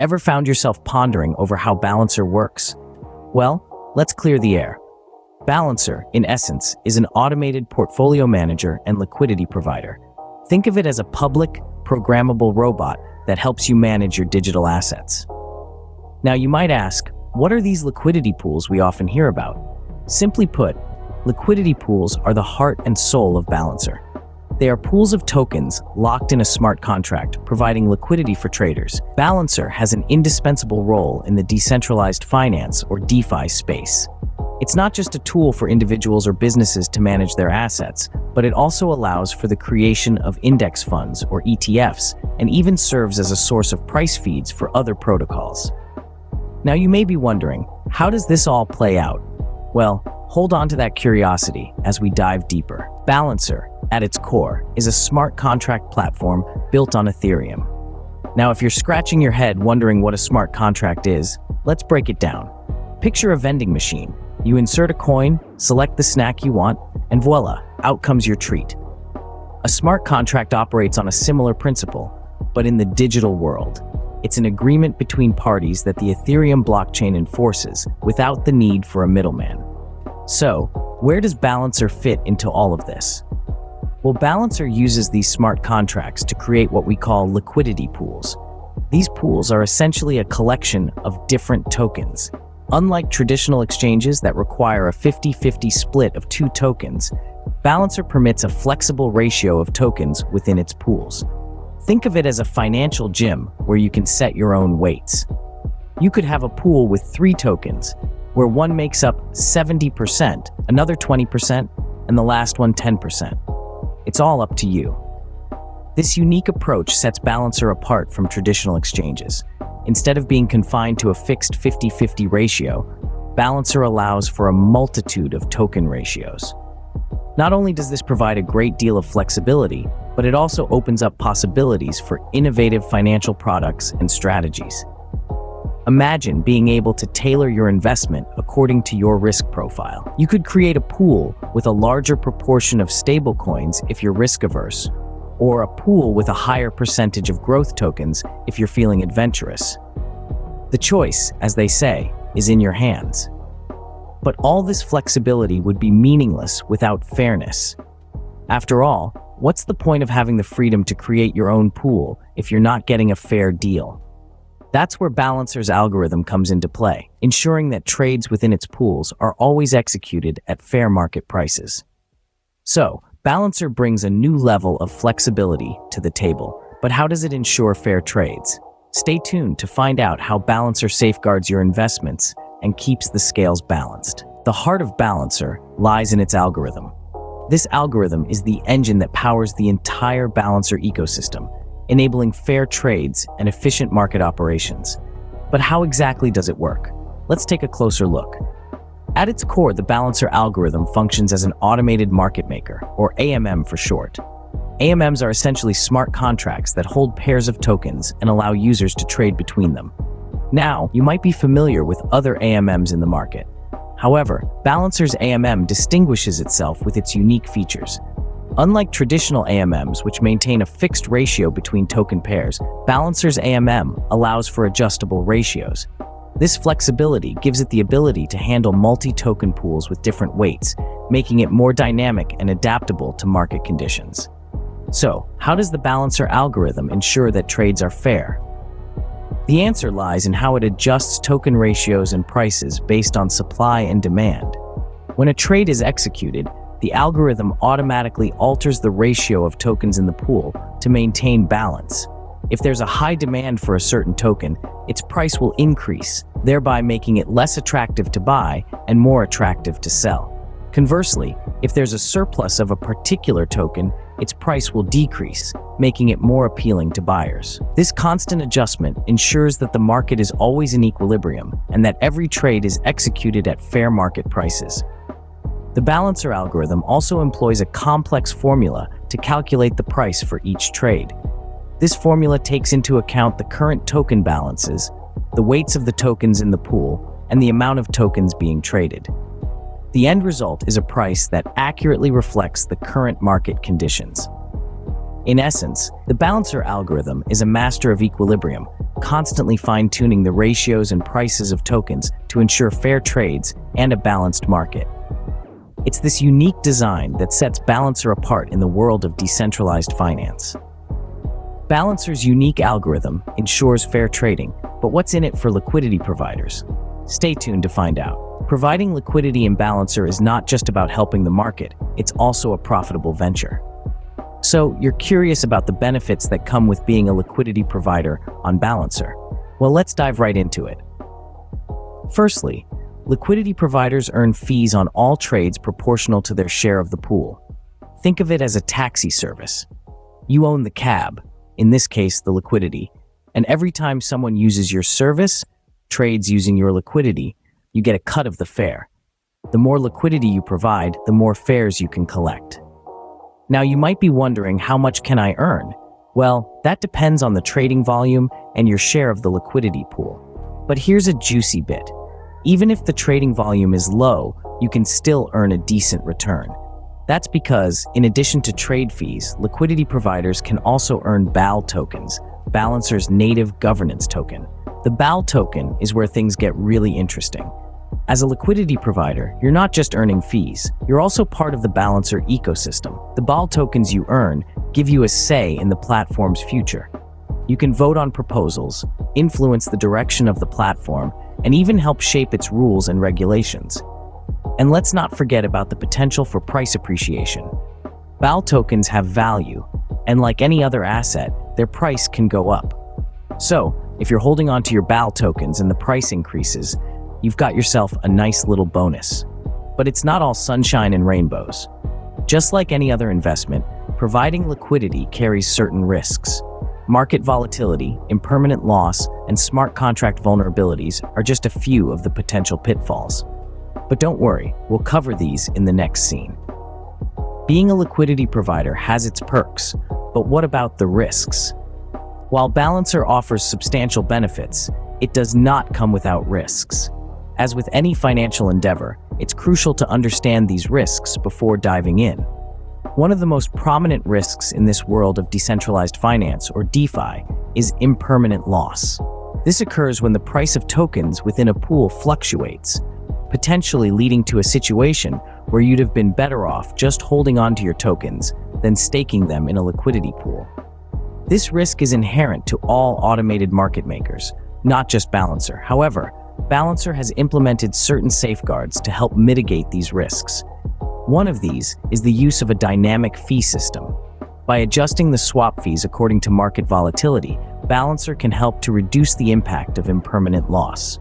Ever found yourself pondering over how Balancer works? Well, let's clear the air. Balancer, in essence, is an automated portfolio manager and liquidity provider. Think of it as a public, programmable robot that helps you manage your digital assets. Now you might ask, what are these liquidity pools we often hear about? Simply put, liquidity pools are the heart and soul of Balancer. They are pools of tokens locked in a smart contract, providing liquidity for traders. Balancer has an indispensable role in the decentralized finance or DeFi space. It's not just a tool for individuals or businesses to manage their assets, but it also allows for the creation of index funds or ETFs, and even serves as a source of price feeds for other protocols. Now you may be wondering, how does this all play out? Well, hold on to that curiosity as we dive deeper. Balancer, at its core, is a smart contract platform built on Ethereum. Now, if you're scratching your head wondering what a smart contract is, let's break it down. Picture a vending machine. You insert a coin, select the snack you want, and voila, out comes your treat. A smart contract operates on a similar principle, but in the digital world. It's an agreement between parties that the Ethereum blockchain enforces without the need for a middleman. So, where does Balancer fit into all of this? Well, Balancer uses these smart contracts to create what we call liquidity pools. These pools are essentially a collection of different tokens. Unlike traditional exchanges that require a 50-50 split of two tokens, Balancer permits a flexible ratio of tokens within its pools. Think of it as a financial gym where you can set your own weights. You could have a pool with 3 tokens, where one makes up 70%, another 20%, and the last one 10%. It's all up to you. This unique approach sets Balancer apart from traditional exchanges. Instead of being confined to a fixed 50-50 ratio, Balancer allows for a multitude of token ratios. Not only does this provide a great deal of flexibility, but it also opens up possibilities for innovative financial products and strategies. Imagine being able to tailor your investment according to your risk profile. You could create a pool with a larger proportion of stablecoins if you're risk-averse, or a pool with a higher percentage of growth tokens if you're feeling adventurous. The choice, as they say, is in your hands. But all this flexibility would be meaningless without fairness. After all, what's the point of having the freedom to create your own pool if you're not getting a fair deal? That's where Balancer's algorithm comes into play, ensuring that trades within its pools are always executed at fair market prices. So, Balancer brings a new level of flexibility to the table, but how does it ensure fair trades? Stay tuned to find out how Balancer safeguards your investments and keeps the scales balanced. The heart of Balancer lies in its algorithm. This algorithm is the engine that powers the entire Balancer ecosystem, enabling fair trades and efficient market operations. But how exactly does it work? Let's take a closer look. At its core, the Balancer algorithm functions as an automated market maker, or AMM for short. AMMs are essentially smart contracts that hold pairs of tokens and allow users to trade between them. Now, you might be familiar with other AMMs in the market. However, Balancer's AMM distinguishes itself with its unique features. Unlike traditional AMMs, which maintain a fixed ratio between token pairs, Balancer's AMM allows for adjustable ratios. This flexibility gives it the ability to handle multi-token pools with different weights, making it more dynamic and adaptable to market conditions. So, how does the Balancer algorithm ensure that trades are fair? The answer lies in how it adjusts token ratios and prices based on supply and demand. When a trade is executed, the algorithm automatically alters the ratio of tokens in the pool to maintain balance. If there's a high demand for a certain token, its price will increase, thereby making it less attractive to buy and more attractive to sell. Conversely, if there's a surplus of a particular token, its price will decrease, making it more appealing to buyers. This constant adjustment ensures that the market is always in equilibrium and that every trade is executed at fair market prices. The Balancer algorithm also employs a complex formula to calculate the price for each trade. This formula takes into account the current token balances, the weights of the tokens in the pool, and the amount of tokens being traded. The end result is a price that accurately reflects the current market conditions. In essence, the balancer algorithm is a master of equilibrium, constantly fine-tuning the ratios and prices of tokens to ensure fair trades and a balanced market. It's this unique design that sets Balancer apart in the world of decentralized finance. Balancer's unique algorithm ensures fair trading, but what's in it for liquidity providers? Stay tuned to find out. Providing liquidity in Balancer is not just about helping the market, it's also a profitable venture. So, you're curious about the benefits that come with being a liquidity provider on Balancer? Well, let's dive right into it. Firstly, liquidity providers earn fees on all trades proportional to their share of the pool. Think of it as a taxi service. You own the cab, in this case the liquidity, and every time someone uses your service, trades using your liquidity, you get a cut of the fare. The more liquidity you provide, the more fares you can collect. Now you might be wondering, how much can I earn? Well, that depends on the trading volume and your share of the liquidity pool. But here's a juicy bit. Even if the trading volume is low, you can still earn a decent return. That's because, in addition to trade fees, liquidity providers can also earn BAL tokens, Balancer's native governance token. The BAL token is where things get really interesting. As a liquidity provider, you're not just earning fees, you're also part of the Balancer ecosystem. The BAL tokens you earn give you a say in the platform's future. You can vote on proposals, influence the direction of the platform, and even help shape its rules and regulations. And let's not forget about the potential for price appreciation. BAL tokens have value, and like any other asset, their price can go up. So, if you're holding on to your BAL tokens and the price increases, you've got yourself a nice little bonus. But it's not all sunshine and rainbows. Just like any other investment, providing liquidity carries certain risks. Market volatility, impermanent loss, and smart contract vulnerabilities are just a few of the potential pitfalls. But don't worry, we'll cover these in the next scene. Being a liquidity provider has its perks, but what about the risks? While Balancer offers substantial benefits, it does not come without risks. As with any financial endeavor, it's crucial to understand these risks before diving in. One of the most prominent risks in this world of decentralized finance, or DeFi, is impermanent loss. This occurs when the price of tokens within a pool fluctuates, potentially leading to a situation where you'd have been better off just holding on to your tokens than staking them in a liquidity pool. This risk is inherent to all automated market makers, not just Balancer. However, Balancer has implemented certain safeguards to help mitigate these risks. One of these is the use of a dynamic fee system. By adjusting the swap fees according to market volatility, Balancer can help to reduce the impact of impermanent loss.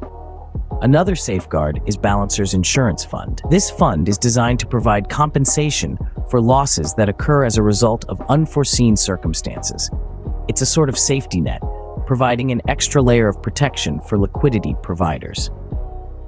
Another safeguard is Balancer's insurance fund. This fund is designed to provide compensation for losses that occur as a result of unforeseen circumstances. It's a sort of safety net, providing an extra layer of protection for liquidity providers.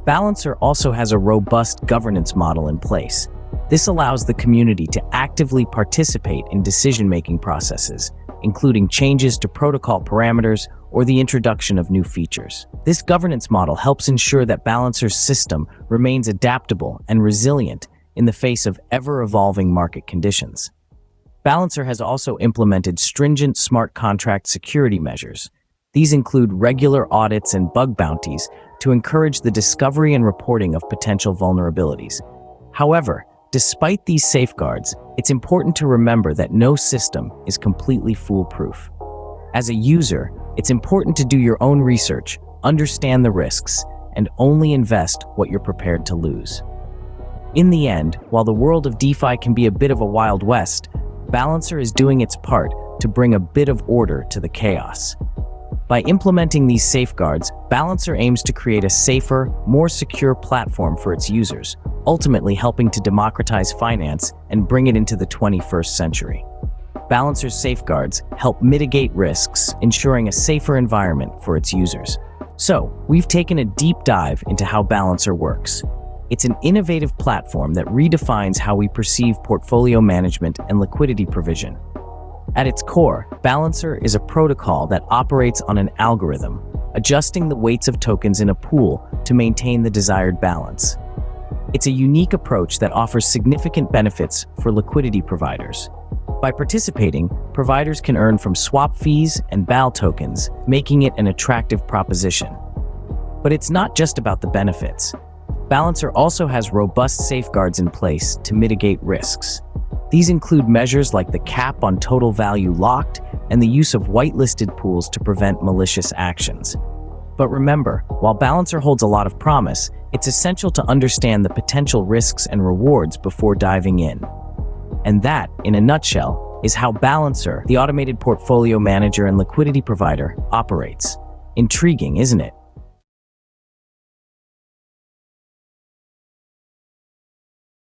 Balancer also has a robust governance model in place. This allows the community to actively participate in decision-making processes, including changes to protocol parameters or the introduction of new features. This governance model helps ensure that Balancer's system remains adaptable and resilient in the face of ever-evolving market conditions. Balancer has also implemented stringent smart contract security measures. These include regular audits and bug bounties to encourage the discovery and reporting of potential vulnerabilities. However, despite these safeguards, it's important to remember that no system is completely foolproof. As a user, it's important to do your own research, understand the risks, and only invest what you're prepared to lose. In the end, while the world of DeFi can be a bit of a Wild West, Balancer is doing its part to bring a bit of order to the chaos. By implementing these safeguards, Balancer aims to create a safer, more secure platform for its users, ultimately helping to democratize finance and bring it into the 21st century. Balancer's safeguards help mitigate risks, ensuring a safer environment for its users. So, we've taken a deep dive into how Balancer works. It's an innovative platform that redefines how we perceive portfolio management and liquidity provision. At its core, Balancer is a protocol that operates on an algorithm, adjusting the weights of tokens in a pool to maintain the desired balance. It's a unique approach that offers significant benefits for liquidity providers. By participating, providers can earn from swap fees and BAL tokens, making it an attractive proposition. But it's not just about the benefits. Balancer also has robust safeguards in place to mitigate risks. These include measures like the cap on total value locked and the use of whitelisted pools to prevent malicious actions. But remember, while Balancer holds a lot of promise, it's essential to understand the potential risks and rewards before diving in. And that, in a nutshell, is how Balancer, the automated portfolio manager and liquidity provider, operates. Intriguing, isn't it?